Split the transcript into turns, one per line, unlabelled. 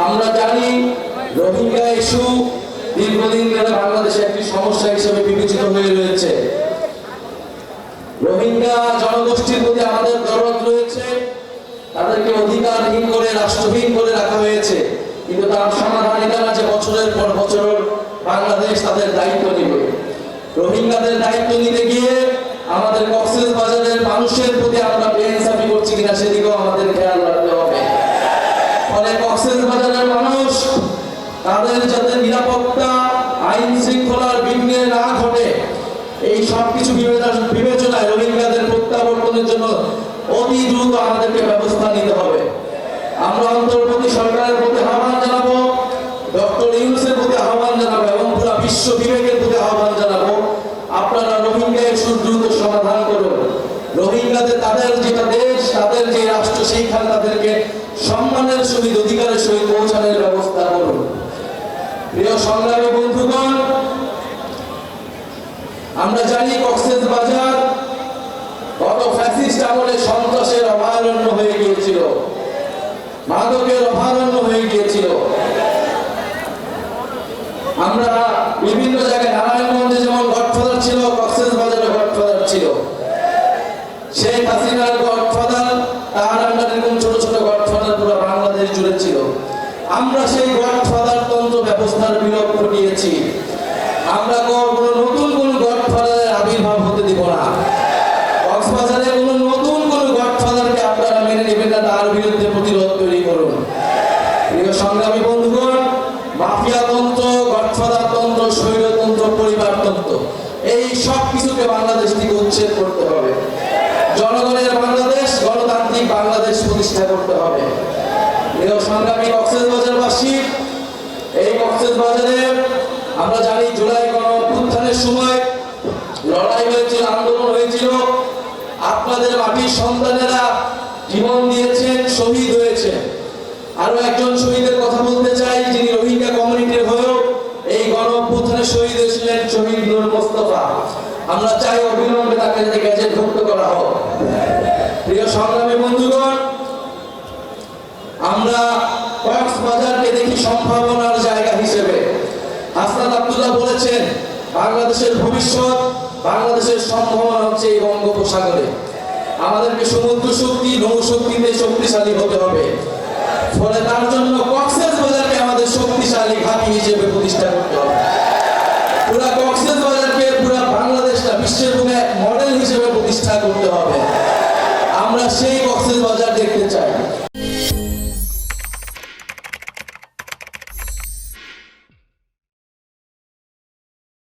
আমরা জানি রোহিঙ্গা ইস্যু দীর্ঘদিন ধরে বাংলাদেশে একটি সমস্যা হিসেবে বিবেচিত হয়ে রয়েছে। রোহিঙ্গা জনগোষ্ঠীর প্রতি আমাদের দরদ রয়েছে, তাদেরকে অধিকারহীন করে রাষ্ট্রহীন করে রাখা হয়েছে, কিন্তু তার সমাধান এটা না যে বছরের পর বছর বাংলাদেশ তাদের দায়িত্ব নেবে। রোহিঙ্গাদের দায়িত্ব নিতে গিয়ে আমাদের কক্সবাজারের মানুষের প্রতি আমরা বেইনসাফি করছি কিনা সেদিকেও আমাদের খেয়াল রাখতে হবে। ফলে কক্সবাজারের মানুষ তাদের যাতে নিরাপত্তা আইন শৃঙ্খলার বিঘ্নে না ঘটে, এই সবকিছু বিবেচনায় রোহিঙ্গাদের প্রত্যাবর্তনের জন্য অতি দ্রুত আমাদেরকে ব্যবস্থা নিতে হবে। আমরা অন্তর্বর্তী সরকারের প্রতি আহ্বান জানাবো, ডক্টর ইউনূসের প্রতি আহ্বান জানাবো এবং পুরো বিশ্ব বিবেকের প্রতি আহ্বান জানাবো, আপনারা রোহিঙ্গা ইস্যুর দ্রুত সমাধান করুন। রোহিঙ্গাদের তাদের যেটা দেশ, তাদের যে রাষ্ট্র, সেইখানে তাদেরকে সম্মানের সহিত অধিকারের সহিত পৌঁছানোর ব্যবস্থা করুন। প্রিয় সংগ্রামী বন্ধুগণ, আমরা জানি কক্সবাজার গত ফ্যাসিস্ট আমলে সন্ত্রাসের অভয়ারণ্য হয়ে গিয়েছিল, মাদকের অভয়ারণ্য হয়ে গিয়েছিল। আমরা বিভিন্ন জায়গায় নারায়ণগঞ্জে যেমন গডফাদার ছিল, কক্সবাজারে গডফাদার ছিল। শেখ হাসিনার গডফাদার, তার আন্ডারে এরকম ছোট ছোট গডফাদার পুরো বাংলাদেশ জুড়ে ছিল। আমরা সেই গডফাদার তন্ত্র ব্যবস্থার বিলোপ ঘটিয়েছি। আমরা কোনো নতুন কোন গডফাদারের আবির্ভাব হতে দিব না। কক্সবাজারে কোনো নতুন কোন গডফাদারকে আপনারা মেনে নেবেন না, তার বিরুদ্ধে প্রতিরোধ তৈরি করুন। প্রিয় সংগ্রামী বন্ধুগণ, মাফিয়া তন্ত্র, গডফাদার তন্ত্র, স্বৈরতন্ত্র, পরিবারতন্ত্র, এই সব কিছুকে বাংলাদেশ থেকে উচ্ছেদ করতে হবে। জনগণের বাংলাদেশ, গণতান্ত্রিক বাংলাদেশ প্রতিষ্ঠা করতে হবে। প্রিয় সংগ্রামী কক্সবাজারবাসী, এই কক্সবাজারে আমরা জানি জুলাই গণঅভ্যুত্থানের সময় লড়াই হয়েছিল, আন্দোলন হয়েছিল। আপনাদের মাটির সন্তানেরা জীবন দিয়েছেন, শহীদ হয়েছে। আরো একজন শহীদের কথা বলতে চাই, যিনি রোহিঙ্গা কমিউনিটির হয়েও এই গণঅভ্যুত্থানে শহীদ হয়েছিলেন, শহীদ নূর মোস্তফা। আমরা চাই অবিলম্বে তাকে গ্যাজেটভুক্ত করা হোক। প্রিয় সংগ্রামী বন্ধুগণ, আমরা কক্সবাজারকে দেখি সম্ভাবনার জায়গা হিসেবে। হাসনাত আব্দুল্লাহ বলেছেন, বাংলাদেশের ভবিষ্যৎ, বাংলাদেশের সম্ভাবনা হচ্ছে এই বঙ্গোপসাগরে। আমাদেরকে সমুদ্র শক্তি, নৌ শক্তিতে শক্তিশালী হতে হবে। ফলে তার জন্য